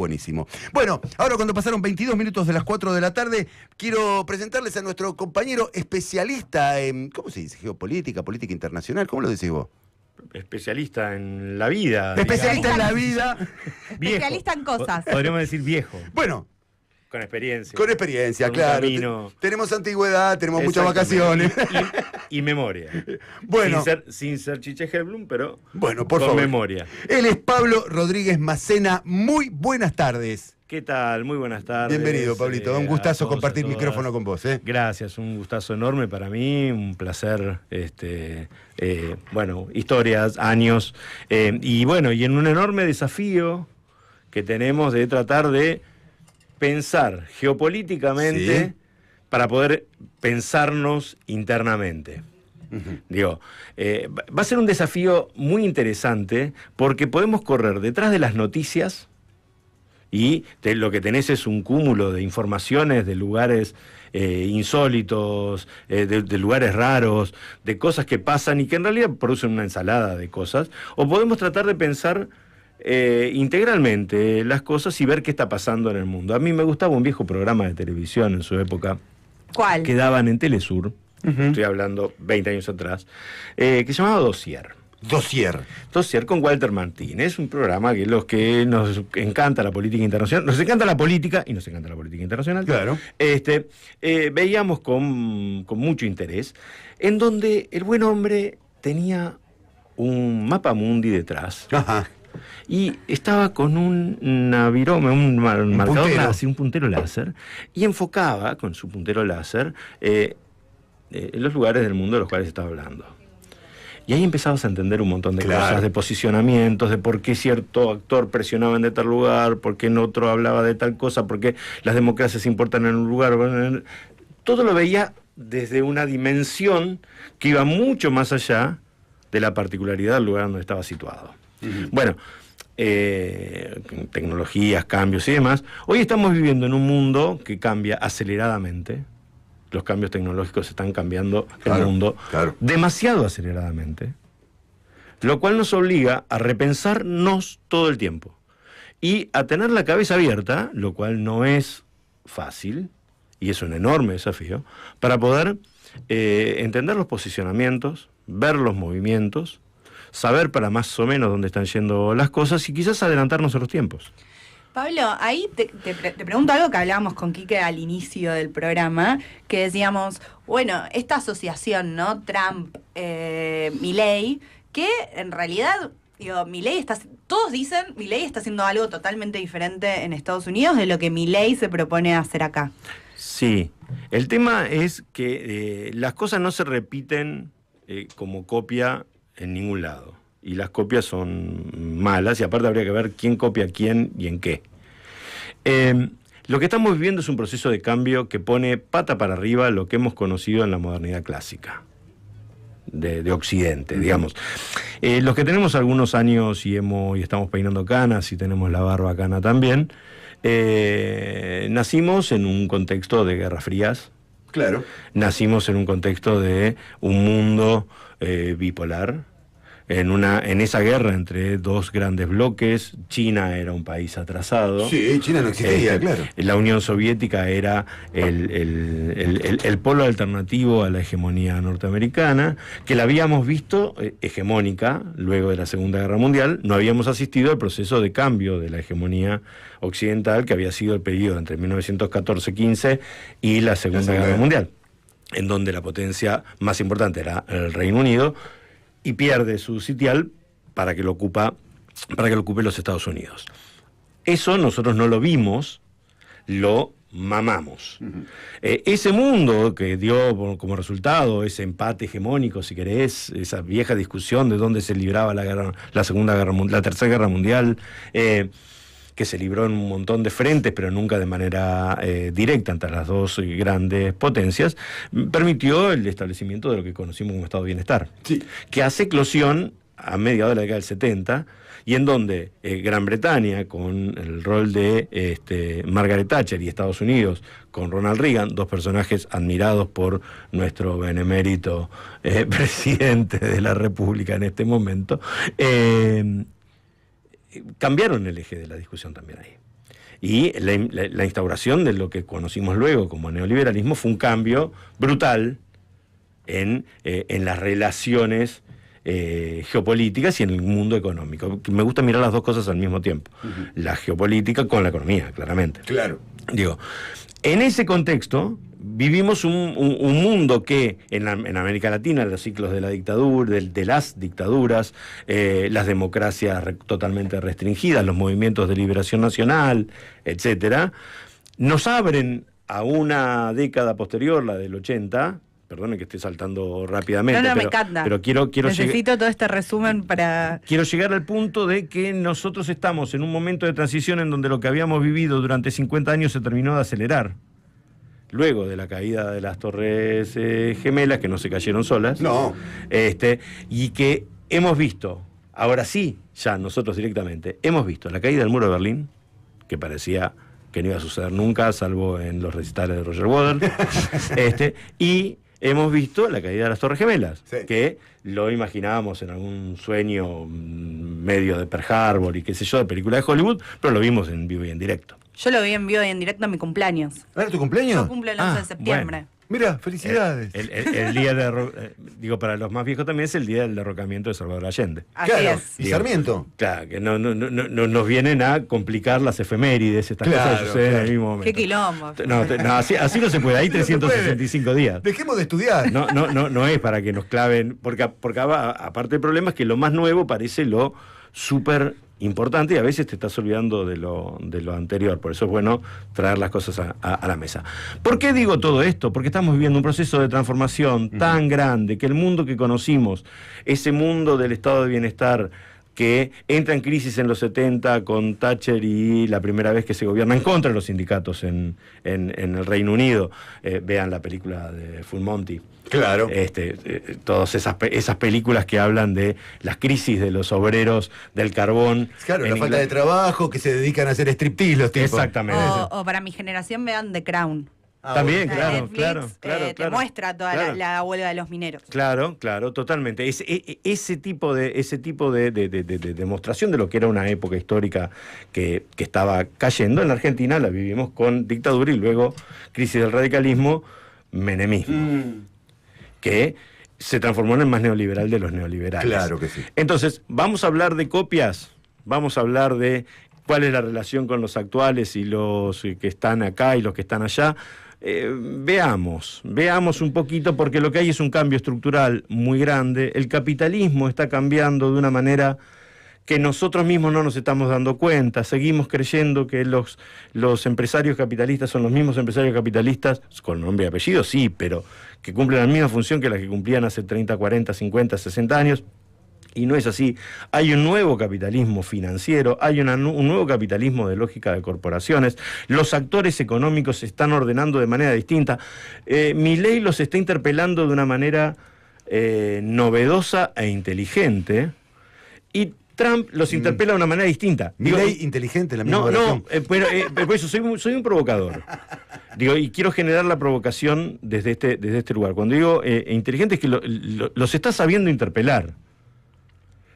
Buenísimo. Bueno, ahora cuando pasaron 22 minutos de las 4 de la tarde, quiero presentarles a nuestro compañero especialista en, ¿cómo se dice? Geopolítica, política internacional, ¿cómo lo decís vos? Especialista en la vida. Especialista en la vida. Especialista en cosas. Podríamos decir viejo. Bueno. Con experiencia. Con experiencia, con claro. Tenemos antigüedad, tenemos muchas vacaciones. Y memoria. Bueno. Sin ser Chiche Helblum, pero bueno, por con favor. Memoria. Él es Pablo Rodríguez Macena. Muy buenas tardes. ¿Qué tal? Muy buenas tardes. Bienvenido, Pablito. Un gustazo compartir micrófono con vos. Gracias, un gustazo enorme para mí, un placer, bueno, historias, años, y bueno, y en un enorme desafío que tenemos de tratar de pensar geopolíticamente, ¿sí?, para poder pensarnos internamente. Digo, va a ser un desafío muy interesante porque podemos correr detrás de las noticias y lo que tenés es un cúmulo de informaciones de lugares insólitos, de lugares raros, de cosas que pasan y que en realidad producen una ensalada de cosas, o podemos tratar de pensar integralmente las cosas y ver qué está pasando en el mundo. A mí me gustaba un viejo programa de televisión en su época. ¿Cuál? Que daban en Telesur, estoy hablando 20 años atrás, que se llamaba Dossier con Walter Martín. Es un programa que los que nos encanta la política internacional, nos encanta la política y nos encanta la política internacional, claro, veíamos con mucho interés, en donde el buen hombre tenía un mapa mundi detrás. Ajá. Y estaba con un virome, un marcador láser, un puntero láser, y enfocaba con su puntero láser los lugares del mundo de los cuales estaba hablando. Y ahí empezabas a entender un montón de cosas, de posicionamientos, de por qué cierto actor presionaba en tal lugar, por qué en otro hablaba de tal cosa, por qué las democracias importan en un lugar. Todo lo veía desde una dimensión que iba mucho más allá de la particularidad del lugar donde estaba situado. Bueno, tecnologías, cambios y demás. Hoy estamos viviendo en un mundo que cambia aceleradamente. Los cambios tecnológicos están cambiando el mundo demasiado aceleradamente, lo cual nos obliga a repensarnos todo el tiempo y a tener la cabeza abierta, lo cual no es fácil y es un enorme desafío, para poder entender los posicionamientos, ver los movimientos, saber para más o menos dónde están yendo las cosas y quizás adelantarnos a los tiempos. Pablo, ahí te pregunto algo que hablábamos con Quique al inicio del programa, que decíamos, bueno, esta asociación, ¿no? Trump, Milei, que en realidad, digo, todos dicen, Milei está haciendo algo totalmente diferente en Estados Unidos de lo que Milei se propone hacer acá. Sí, el tema es que las cosas no se repiten como copia en ningún lado. Y las copias son malas, y aparte habría que ver quién copia a quién y en qué. Lo que estamos viviendo es un proceso de cambio que pone pata para arriba lo que hemos conocido en la modernidad clásica de Occidente, digamos. Los que tenemos algunos años y estamos peinando canas y tenemos la barba cana también, nacimos en un contexto de guerras frías. Claro. Nacimos en un contexto de un mundo bipolar. En esa guerra entre dos grandes bloques, China era un país atrasado. Sí, China no existía, claro. La Unión Soviética era el polo alternativo a la hegemonía norteamericana, que la habíamos visto hegemónica luego de la Segunda Guerra Mundial. No habíamos asistido al proceso de cambio de la hegemonía occidental, que había sido el periodo entre 1914-15 y la Segunda Guerra Mundial, en donde la potencia más importante era el Reino Unido, y pierde su sitial para que lo ocupe los Estados Unidos. Eso nosotros no lo vimos, lo mamamos. Ese mundo que dio como resultado ese empate hegemónico, si querés, esa vieja discusión de dónde se libraba la Tercera Guerra Mundial, que se libró en un montón de frentes, pero nunca de manera directa entre las dos grandes potencias, permitió el establecimiento de lo que conocimos como Estado de Bienestar, que hace eclosión a mediados de la década del 70, y en donde Gran Bretaña, con el rol de Margaret Thatcher, y Estados Unidos, con Ronald Reagan, dos personajes admirados por nuestro benemérito presidente de la República en este momento, cambiaron el eje de la discusión también ahí. Y la instauración de lo que conocimos luego como neoliberalismo fue un cambio brutal en las relaciones geopolíticas y en el mundo económico. Me gusta mirar las dos cosas al mismo tiempo. La geopolítica con la economía, claramente. Claro. Digo, en ese contexto vivimos un mundo que en América Latina, los ciclos de la dictadura, de las dictaduras, las democracias totalmente restringidas, los movimientos de liberación nacional, etcétera, nos abren a una década posterior, la del 80. Perdone que esté saltando rápidamente, me encanta. Pero quiero necesito todo este resumen para... Quiero llegar al punto de que nosotros estamos en un momento de transición en donde lo que habíamos vivido durante 50 años se terminó de acelerar. Luego de la caída de las Torres Gemelas, que no se cayeron solas. No. Y que hemos visto, ahora sí, ya nosotros directamente, hemos visto la caída del muro de Berlín, que parecía que no iba a suceder nunca, salvo en los recitales de Roger Waters. Y hemos visto la caída de las Torres Gemelas, sí, que lo imaginábamos en algún sueño medio de Pearl Harbor y qué sé yo, de película de Hollywood, pero lo vimos en vivo y en directo. Yo lo vi en vivo y en directo en mi cumpleaños. ¿Era tu cumpleaños? Yo cumplo el 11 de septiembre. Bueno. Mira, felicidades. El día digo, para los más viejos también es el día del derrocamiento de Salvador Allende. Así Claro, es. y Sarmiento. Claro, que no nos vienen a complicar las efemérides, estas Claro, cosas que suceden claro. en el mismo momento. Qué quilombo. No, así no se puede, hay No se 365 días. Dejemos de estudiar. No es para que nos claven, porque aparte el problema es que lo más nuevo parece lo súper importante y a veces te estás olvidando de lo anterior. Por eso es bueno traer las cosas a la mesa. ¿Por qué digo todo esto? Porque estamos viviendo un proceso de transformación tan grande que el mundo que conocimos, ese mundo del estado de bienestar que entra en crisis en los 70 con Thatcher y la primera vez que se gobierna en contra de los sindicatos en el Reino Unido. Vean la película de Full Monty. Claro. Todas esas películas que hablan de las crisis de los obreros del carbón. Claro, la falta de trabajo, que se dedican a hacer striptease los tipos. Exactamente. O para mi generación vean The Crown. También, O sea, claro, Netflix, claro. te muestra toda la huelga de los mineros. Claro, totalmente. Ese tipo de demostración de lo que era una época histórica que estaba cayendo en la Argentina, la vivimos con dictadura y luego crisis del radicalismo, menemismo, que se transformó en el más neoliberal de los neoliberales. Claro que sí. Entonces, vamos a hablar de copias, vamos a hablar de cuál es la relación con los actuales y los que están acá y los que están allá. Veamos un poquito, porque lo que hay es un cambio estructural muy grande. El capitalismo está cambiando de una manera que nosotros mismos no nos estamos dando cuenta. Seguimos creyendo que los empresarios capitalistas son los mismos empresarios capitalistas, con nombre y apellido, sí, pero que cumplen la misma función que la que cumplían hace 30, 40, 50, 60 años. Y no es así. Hay un nuevo capitalismo financiero, hay un nuevo capitalismo de lógica de corporaciones. Los actores económicos se están ordenando de manera distinta. Milei los está interpelando de una manera novedosa e inteligente. Y Trump los interpela de una manera distinta. Milei inteligente, la misma oración. Pero por eso soy un provocador. Y quiero generar la provocación desde este lugar. Cuando digo inteligente es que los está sabiendo interpelar.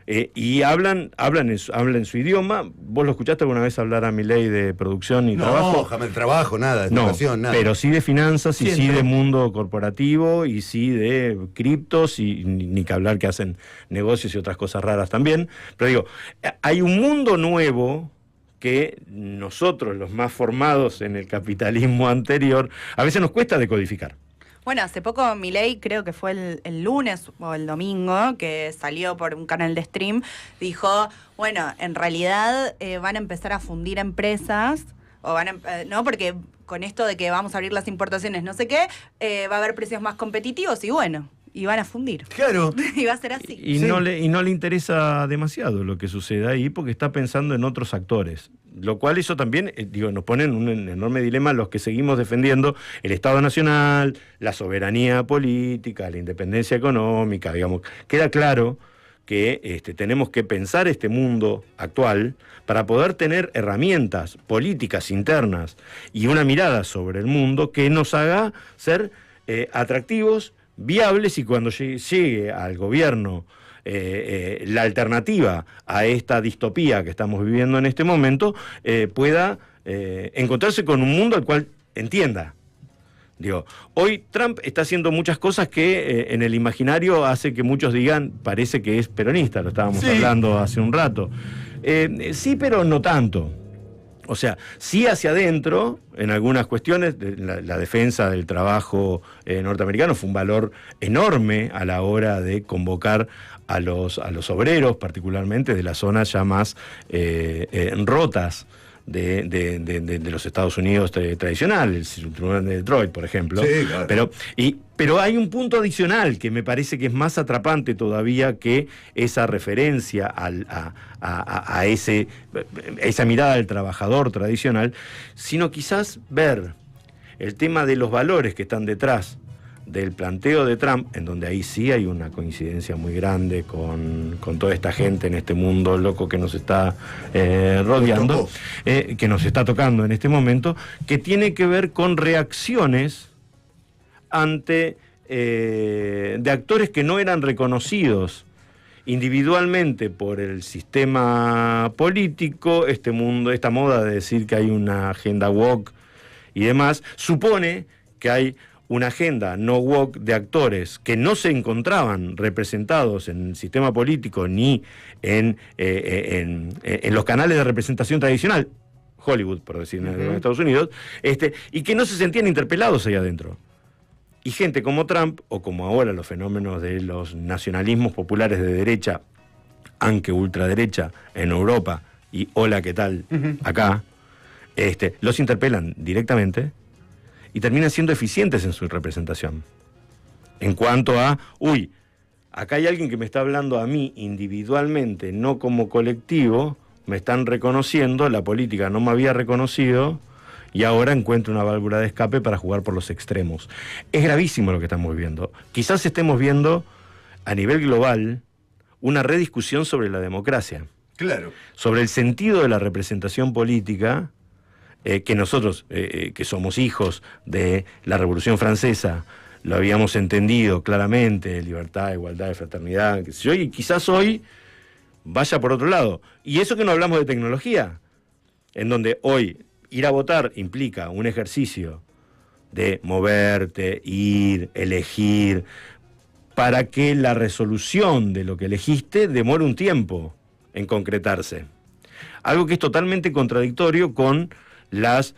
Y hablan en su idioma. ¿Vos lo escuchaste alguna vez hablar a Milei de producción y trabajo? No, jamás trabajo, nada, de educación, nada. Pero sí de finanzas y Siempre. sí de mundo corporativo y sí de criptos y ni que hablar que hacen negocios y otras cosas raras también. Pero digo, hay un mundo nuevo que nosotros, los más formados en el capitalismo anterior, a veces nos cuesta decodificar. Bueno, hace poco Milei, creo que fue el lunes o el domingo, que salió por un canal de stream, dijo, bueno, en realidad van a empezar a fundir empresas, o no, porque con esto de que vamos a abrir las importaciones, no sé qué, va a haber precios más competitivos y bueno, y van a fundir. Claro. Y va a ser así. Y no le interesa demasiado lo que suceda ahí porque está pensando en otros actores. Lo cual eso también, nos pone en un enorme dilema los que seguimos defendiendo el Estado Nacional, la soberanía política, la independencia económica, digamos. Queda claro que tenemos que pensar este mundo actual para poder tener herramientas políticas internas y una mirada sobre el mundo que nos haga ser atractivos, viables, y cuando llegue al gobierno la alternativa a esta distopía que estamos viviendo en este momento pueda encontrarse con un mundo al cual entienda. Digo, hoy Trump está haciendo muchas cosas que en el imaginario hace que muchos digan, parece que es peronista, lo estábamos hablando hace un rato. Sí, pero no tanto. O sea, sí hacia adentro, en algunas cuestiones, la defensa del trabajo norteamericano fue un valor enorme a la hora de convocar a los obreros, particularmente de las zonas ya más rotas de los Estados Unidos tradicionales, el cinturón de Detroit, por ejemplo. Sí, claro. Pero hay un punto adicional que me parece que es más atrapante todavía que esa referencia a esa mirada del trabajador tradicional, sino quizás ver el tema de los valores que están detrás del planteo de Trump, en donde ahí sí hay una coincidencia muy grande con toda esta gente en este mundo loco que nos está rodeando, que nos está tocando en este momento, que tiene que ver con reacciones ante de actores que no eran reconocidos individualmente por el sistema político. Esta moda de decir que hay una agenda woke y demás, supone que hay una agenda no woke de actores que no se encontraban representados en el sistema político ni en los canales de representación tradicional, Hollywood, por decir en Estados Unidos, y que no se sentían interpelados ahí adentro. Y gente como Trump, o como ahora los fenómenos de los nacionalismos populares de derecha, aunque ultraderecha, en Europa, y hola, ¿qué tal? Acá, los interpelan directamente y terminan siendo eficientes en su representación. En cuanto a, acá hay alguien que me está hablando a mí individualmente, no como colectivo, me están reconociendo, la política no me había reconocido, y ahora encuentro una válvula de escape para jugar por los extremos. Es gravísimo lo que estamos viendo. Quizás estemos viendo, a nivel global, una rediscusión sobre la democracia. Claro. Sobre el sentido de la representación política, que nosotros, que somos hijos de la Revolución Francesa, lo habíamos entendido claramente, libertad, igualdad, fraternidad, qué sé yo, y quizás hoy vaya por otro lado. Y eso que no hablamos de tecnología, en donde hoy ir a votar implica un ejercicio de moverte, ir, elegir, para que la resolución de lo que elegiste demore un tiempo en concretarse. Algo que es totalmente contradictorio con las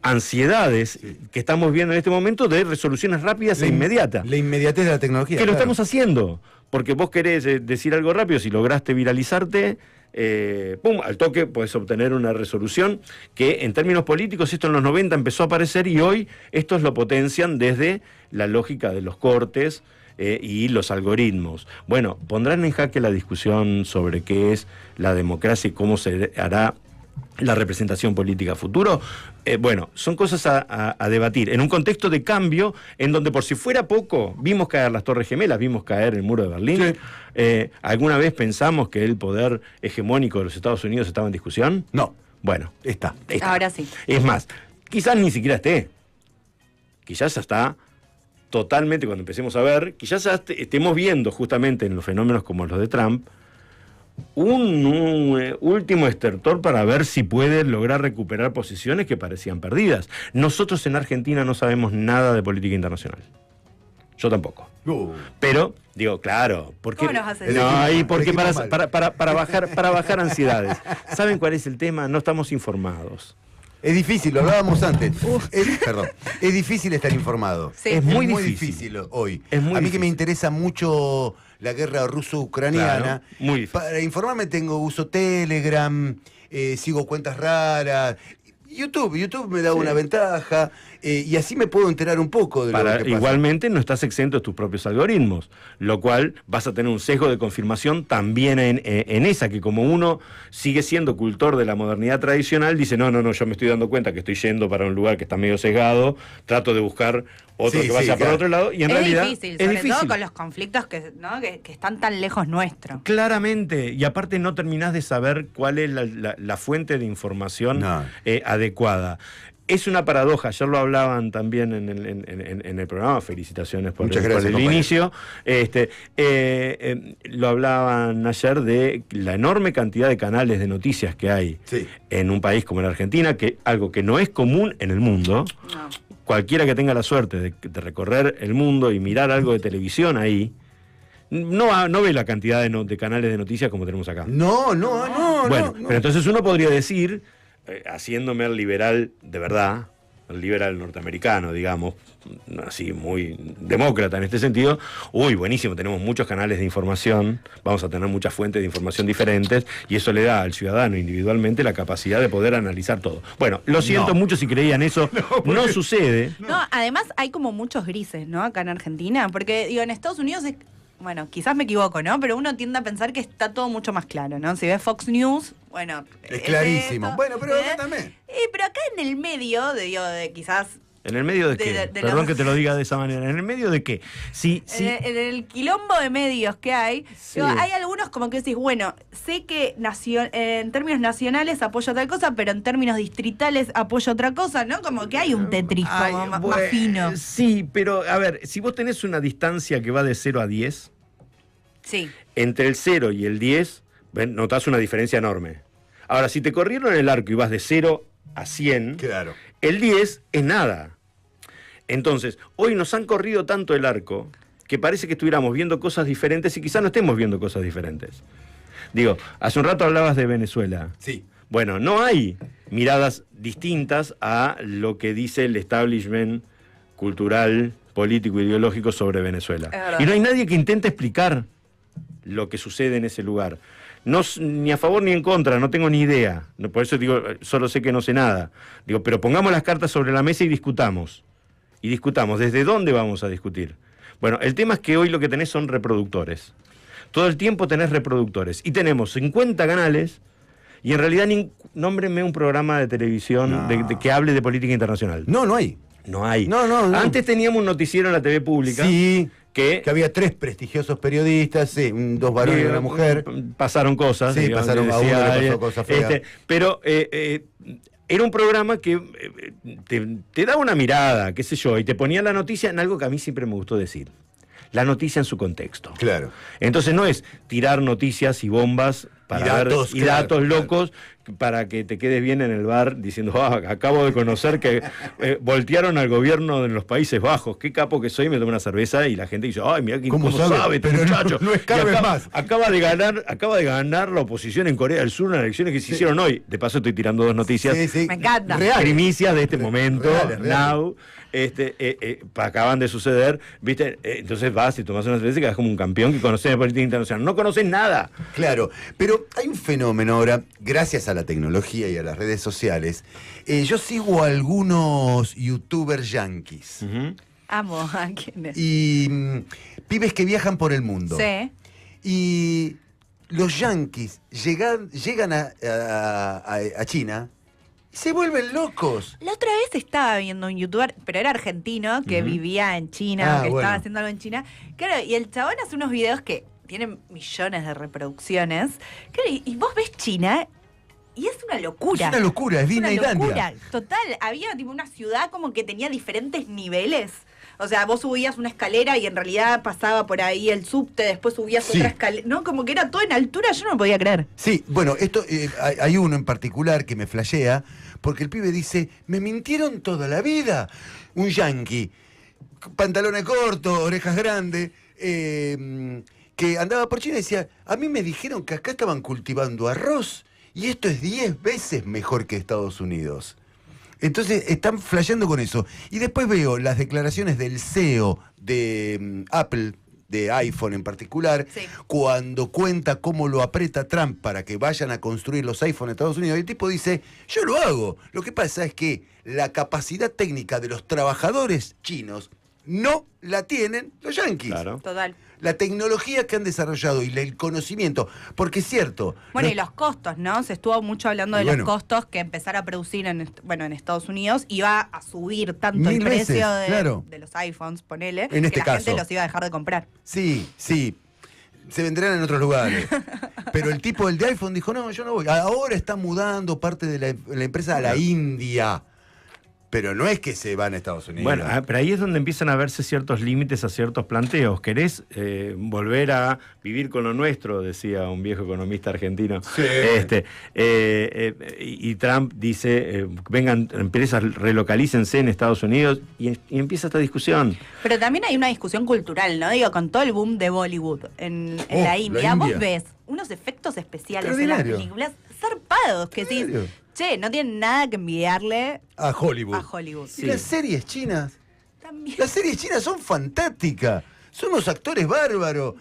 ansiedades que estamos viendo en este momento de resoluciones rápidas e inmediatas. La inmediatez de la tecnología. Que lo estamos haciendo, porque vos querés decir algo rápido, si lograste viralizarte, al toque podés obtener una resolución que en términos políticos esto en los 90 empezó a aparecer y hoy estos lo potencian desde la lógica de los cortes y los algoritmos. Bueno, pondrán en jaque la discusión sobre qué es la democracia y cómo se hará la representación política futuro. Bueno, son cosas a debatir en un contexto de cambio en donde, por si fuera poco, vimos caer las Torres Gemelas, vimos caer el muro de Berlín. Sí. ¿Alguna vez pensamos que el poder hegemónico de los Estados Unidos estaba en discusión? No. Bueno, está. Ahora sí. Es más, quizás ni siquiera esté. Quizás está totalmente, cuando empecemos a ver, quizás estemos viendo justamente en los fenómenos como los de Trump un último estertor para ver si puede lograr recuperar posiciones que parecían perdidas. Nosotros en Argentina no sabemos nada de política internacional. Yo tampoco. Pero, digo, claro, porque ¿cómo nos haces? no, y porque para bajar ansiedades. ¿Saben cuál es el tema? No estamos informados. Es difícil, lo hablábamos antes. Es difícil estar informado. Sí. Es muy difícil hoy. Es muy a mí difícil. que me interesa mucho la guerra ruso-ucraniana. Claro, muy difícil. Para informarme uso Telegram, sigo cuentas raras. YouTube me da una ventaja y así me puedo enterar un poco de lo que pasa. Igualmente no estás exento de tus propios algoritmos, lo cual vas a tener un sesgo de confirmación también en esa, que como uno sigue siendo cultor de la modernidad tradicional, dice, no, yo me estoy dando cuenta que estoy yendo para un lugar que está medio sesgado, trato de buscar otro que vaya por otro lado, y en realidad difícil, sobre todo con los conflictos que están tan lejos nuestro. Claramente, y aparte no terminás de saber cuál es la fuente de información adecuada. Es una paradoja, ayer lo hablaban también en el programa, felicitaciones por, Muchas gracias, por el compañero. inicio. Lo hablaban ayer de la enorme cantidad de canales de noticias que hay Sí. en un país como la Argentina, que algo que no es común en el mundo. No. Cualquiera que tenga la suerte de recorrer el mundo y mirar algo de televisión ahí, no ve la cantidad de canales de noticias como tenemos acá. No, Bueno, no. pero entonces uno podría decir, haciéndome el liberal de verdad, el liberal norteamericano, digamos, así muy demócrata en este sentido, uy, buenísimo, tenemos muchos canales de información, vamos a tener muchas fuentes de información diferentes, y eso le da al ciudadano individualmente la capacidad de poder analizar todo. Bueno, lo siento No. mucho si creían eso, no sucede. No, además hay como muchos grises, ¿no? Acá en Argentina, porque digo, en Estados Unidos es, bueno, quizás me equivoco, ¿no? Pero uno tiende a pensar que está todo mucho más claro, ¿no? Si ves Fox News, bueno, Es clarísimo. esto, Bueno, pero acá ¿eh? también. Pero acá en el medio, de quizás ¿En el medio de qué? de Perdón los- que te lo diga de esa manera. ¿En el medio de qué? Sí. en el quilombo de medios que hay, Sí. digo, hay algunos como que decís, bueno, sé que en términos nacionales apoyo tal cosa, pero en términos distritales apoyo otra cosa, ¿no? Como que hay un Tetris como Ay, más bueno, fino. Sí, pero a ver, si vos tenés una distancia que va de 0 a 10, Sí. entre el 0 y el 10, notás una diferencia enorme. Ahora, si te corrieron el arco y vas de 0 a 100, Claro. el 10 es nada. Entonces, hoy nos han corrido tanto el arco que parece que estuviéramos viendo cosas diferentes y quizás no estemos viendo cosas diferentes. Digo, hace un rato hablabas de Venezuela. Sí. Bueno, no hay miradas distintas a lo que dice el establishment cultural, político, ideológico sobre Venezuela. Es verdad. Y no hay nadie que intente explicar lo que sucede en ese lugar. No, ni a favor ni en contra, no tengo ni idea. Por eso digo, solo sé que no sé nada. Digo, pero pongamos las cartas sobre la mesa y discutamos. Y discutamos. ¿Desde dónde vamos a discutir? Bueno, el tema es que hoy lo que tenés son reproductores. Todo el tiempo tenés reproductores. Y tenemos 50 canales. Y en realidad, nómbrenme un programa de televisión No. que hable de política internacional. No hay. No hay. No. Antes teníamos un noticiero en la TV pública. Sí. Que Que había 3 prestigiosos periodistas, sí, 2 varones y una mujer. Pasaron cosas. Sí, digamos, pasaron a uno, decía le pasó alguien. cosas feas. Pero era un programa que te daba una mirada, qué sé yo, y te ponía la noticia en algo que a mí siempre me gustó decir. La noticia en su contexto. Claro. Entonces no es tirar noticias y bombas para datos, ver, claro, datos claro. locos para que te quedes bien en el bar diciendo, acabo de conocer que voltearon al gobierno en los Países Bajos, qué capo que soy, me tomo una cerveza y la gente dice, ay, mira ¿Cómo cómo sabe? sabe este Pero muchacho. no escarbes Y más. Acaba de ganar la oposición en Corea del Sur en las elecciones que se hicieron hoy. De paso estoy tirando 2 noticias. Sí. Me encanta. Real. Primicias de este momento, Reales. now, acaban de suceder, ¿viste? Entonces vas y tomas una cerveza y quedas como un campeón que conoces de política internacional. No conoces nada. Claro, pero hay un fenómeno ahora, gracias a la tecnología y a las redes sociales. Yo sigo a algunos youtubers yanquis Amo a quienes. y pibes que viajan por el mundo. Sí. Y los yanquis llegan a China y se vuelven locos. La otra vez estaba viendo un youtuber, pero era argentino, que vivía en China, Ah, que bueno. estaba haciendo algo en China. Claro, y el chabón hace unos videos que tienen millones de reproducciones. Claro, y vos ves China y es una locura. Es una locura, es Es una Disneylandia. locura, total. Había tipo una ciudad como que tenía diferentes niveles. O sea, vos subías una escalera y en realidad pasaba por ahí el subte, después subías Sí. otra escalera. No, como que era todo en altura, yo no lo podía creer. Sí, bueno, esto hay uno en particular que me flashea, porque el pibe dice, me mintieron toda la vida. Un yanqui, pantalones cortos, orejas grandes, que andaba por China y decía, a mí me dijeron que acá estaban cultivando arroz y esto es 10 veces mejor que Estados Unidos. Entonces están flasheando con eso. Y después veo las declaraciones del CEO de Apple, de iPhone en particular, Sí. cuando cuenta cómo lo aprieta Trump para que vayan a construir los iPhone en Estados Unidos. Y el tipo dice, yo lo hago. Lo que pasa es que la capacidad técnica de los trabajadores chinos no la tienen los yanquis. Claro. Total. La tecnología que han desarrollado y el conocimiento, porque es cierto. Bueno, no- y los costos, ¿no? Se estuvo mucho hablando de Y bueno. los costos que empezar a producir en Estados Unidos iba a subir tanto el 1000 veces, precio de, claro. de los iPhones, ponele, En este que la gente caso. los iba a dejar de comprar. Sí, se vendrán en otros lugares. Pero el tipo, el de iPhone, dijo, no, yo no voy. Ahora está mudando parte de la empresa a la India. pero no es que se van a Estados Unidos. Bueno, pero ahí es donde empiezan a verse ciertos límites a ciertos planteos. ¿Querés volver a vivir con lo nuestro? Decía un viejo economista argentino. Sí. Y Trump dice, vengan empresas, relocalícense en Estados Unidos, y empieza esta discusión. Pero también hay una discusión cultural, ¿no? Digo, con todo el boom de Bollywood en la India, vos ves unos efectos especiales en las películas zarpados, que sí, che, no tienen nada que envidiarle a Hollywood. Sí. Y las series chinas. También. Las series chinas son fantásticas. Son unos actores bárbaros.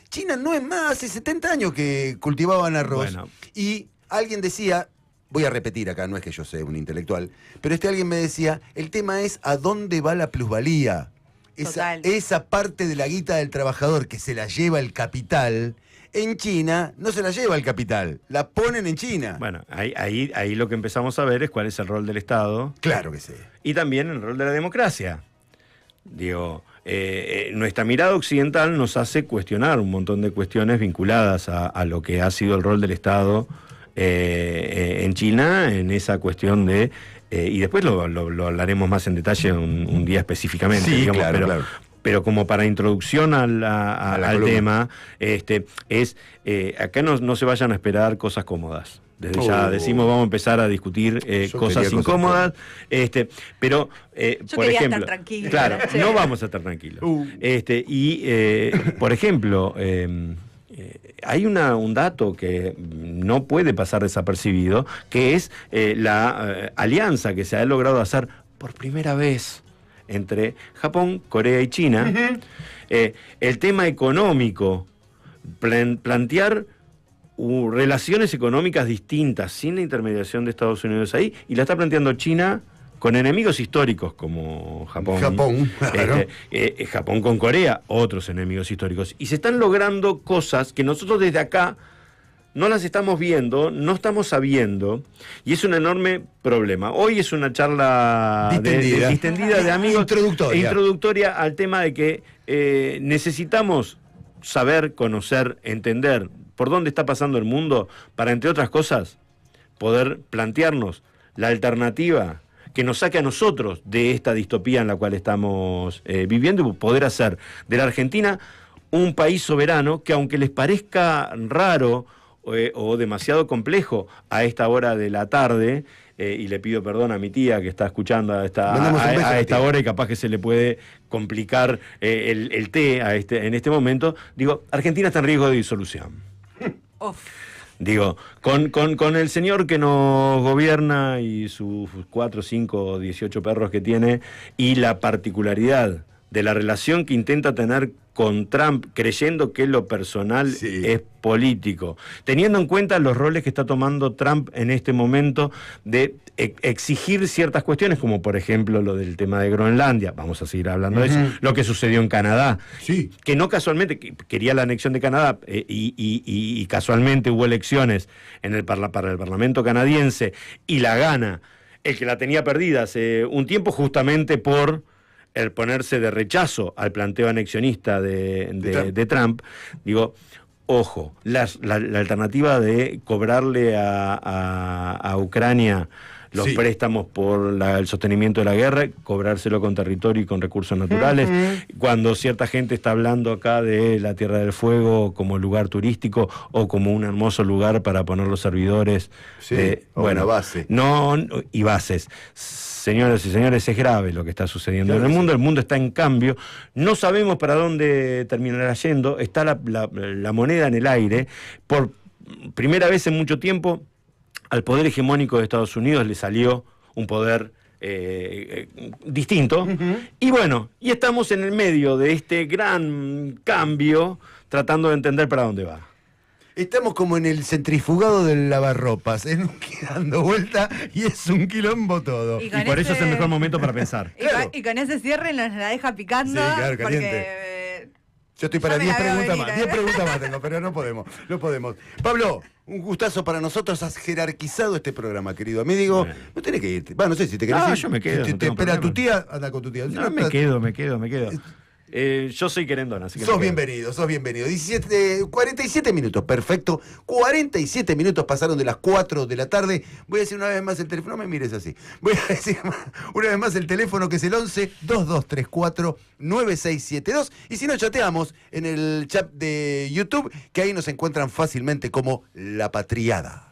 China no es más, hace 70 años que cultivaban arroz. Bueno. Y alguien decía, voy a repetir acá, no es que yo sea un intelectual, pero alguien me decía, el tema es a dónde va la plusvalía. Esa parte de la guita del trabajador que se la lleva el capital, en China no se la lleva el capital, la ponen en China. Bueno, ahí lo que empezamos a ver es cuál es el rol del Estado. Claro que sí. Y también el rol de la democracia. Digo, nuestra mirada occidental nos hace cuestionar un montón de cuestiones vinculadas a lo que ha sido el rol del Estado en China, en esa cuestión de... y después lo hablaremos más en detalle un día específicamente. Sí, digamos, claro. Pero como para introducción al tema, acá no se vayan a esperar cosas cómodas. Desde ya decimos, vamos a empezar a discutir cosas incómodas. Pero, yo por quería ejemplo, estar tranquilo. claro, no vamos a estar tranquilos. Por ejemplo, hay un dato que no puede pasar desapercibido, que es la alianza que se ha logrado hacer por primera vez entre Japón, Corea y China. El tema económico, plantear relaciones económicas distintas sin la intermediación de Estados Unidos ahí, y la está planteando China con enemigos históricos como Japón. Claro. Japón con Corea, otros enemigos históricos. Y se están logrando cosas que nosotros desde acá no las estamos viendo, no estamos sabiendo, y es un enorme problema. Hoy es una charla distendida de amigos, introductoria al tema de que necesitamos saber, conocer, entender por dónde está pasando el mundo para, entre otras cosas, poder plantearnos la alternativa que nos saque a nosotros de esta distopía en la cual estamos viviendo, y poder hacer de la Argentina un país soberano que, aunque les parezca raro o demasiado complejo a esta hora de la tarde, y le pido perdón a mi tía que está escuchando a esta hora y capaz que se le puede complicar el té en este momento, digo, Argentina está en riesgo de disolución. Digo, con el señor que nos gobierna y sus 4, 5, 18 perros que tiene, y la particularidad de la relación que intenta tener con Trump, creyendo que lo personal es político, teniendo en cuenta los roles que está tomando Trump en este momento de exigir ciertas cuestiones, como por ejemplo lo del tema de Groenlandia, vamos a seguir hablando de eso, lo que sucedió en Canadá, que no casualmente quería la anexión de Canadá, y casualmente hubo elecciones para el Parlamento canadiense, y la gana el que la tenía perdida hace un tiempo, justamente por el ponerse de rechazo al planteo anexionista de Trump. Digo, ojo, la alternativa de cobrarle a Ucrania los préstamos por el sostenimiento de la guerra, cobrárselo con territorio y con recursos naturales, cuando cierta gente está hablando acá de la Tierra del Fuego como lugar turístico o como un hermoso lugar para poner los servidores, una base. Y bases. Señoras y señores, es grave lo que está sucediendo en el mundo. El mundo está en cambio. No sabemos para dónde terminará yendo. Está la moneda en el aire. Por primera vez en mucho tiempo, al poder hegemónico de Estados Unidos le salió un poder distinto. Y bueno, y estamos en el medio de este gran cambio, tratando de entender para dónde va. Estamos como en el centrifugado del lavarropas, dando vuelta, y es un quilombo todo. Y por eso es el mejor momento para pensar. Y con ese cierre nos la deja picando. Sí, claro, caliente. Yo estoy para 10 preguntas más. 10 preguntas más tengo, pero no podemos. Pablo, un gustazo para nosotros. Has jerarquizado este programa, querido amigo. No tenés que irte. No sé si te querés ir. Yo me quedo. Si te espera tu tía, anda con tu tía. No, me quedo. Yo soy querendón, así que... Sos bienvenido. 47 minutos, perfecto. 47 minutos pasaron de las 4 de la tarde. Voy a decir una vez más el teléfono, no me mires así. Voy a decir una vez más el teléfono, que es el 11-2234-9672. Y si no, chateamos en el chat de YouTube, que ahí nos encuentran fácilmente como La Patriada.